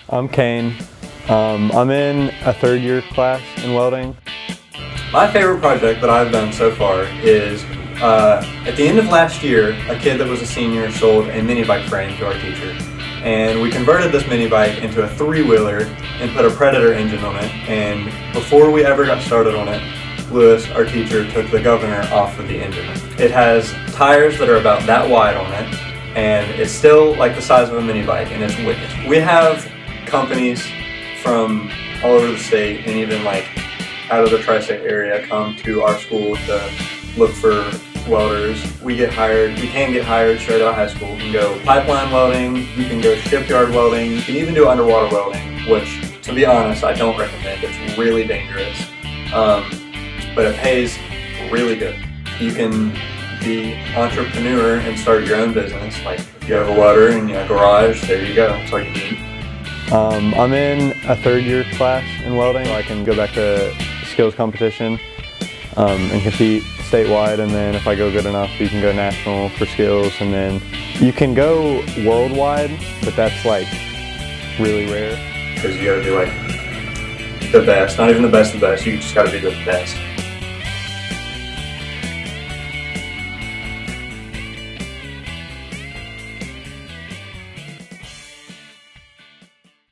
I'm Kane. I'm in a third year class in welding. My favorite project that I've done so far is at the end of last year, a kid that was a senior sold a mini bike frame to our teacher. And we converted this mini bike into a three-wheeler and put a Predator engine on it. And before we ever got started on it, Lewis, our teacher, took the governor off of the engine. It has tires that are about that wide on it, and it's still like the size of a mini bike, and it's wicked. We have companies from all over the state and even like out of the tri-state area come to our school to look for welders. We can get hired straight out of high school. You can go pipeline welding, you can go shipyard welding, you can even do underwater welding, which, to be honest, I don't recommend. It's really dangerous, but it pays really good. You can be entrepreneur and start your own business. Like if you have a welder in your garage, there you go, that's all you need. I'm in a third year class in welding, so I can go back to skills competition and compete statewide, and then if I go good enough, you can go national for skills, and then you can go worldwide, but that's like really rare. Because you gotta be like the best, not even the best of the best, you just gotta be the best.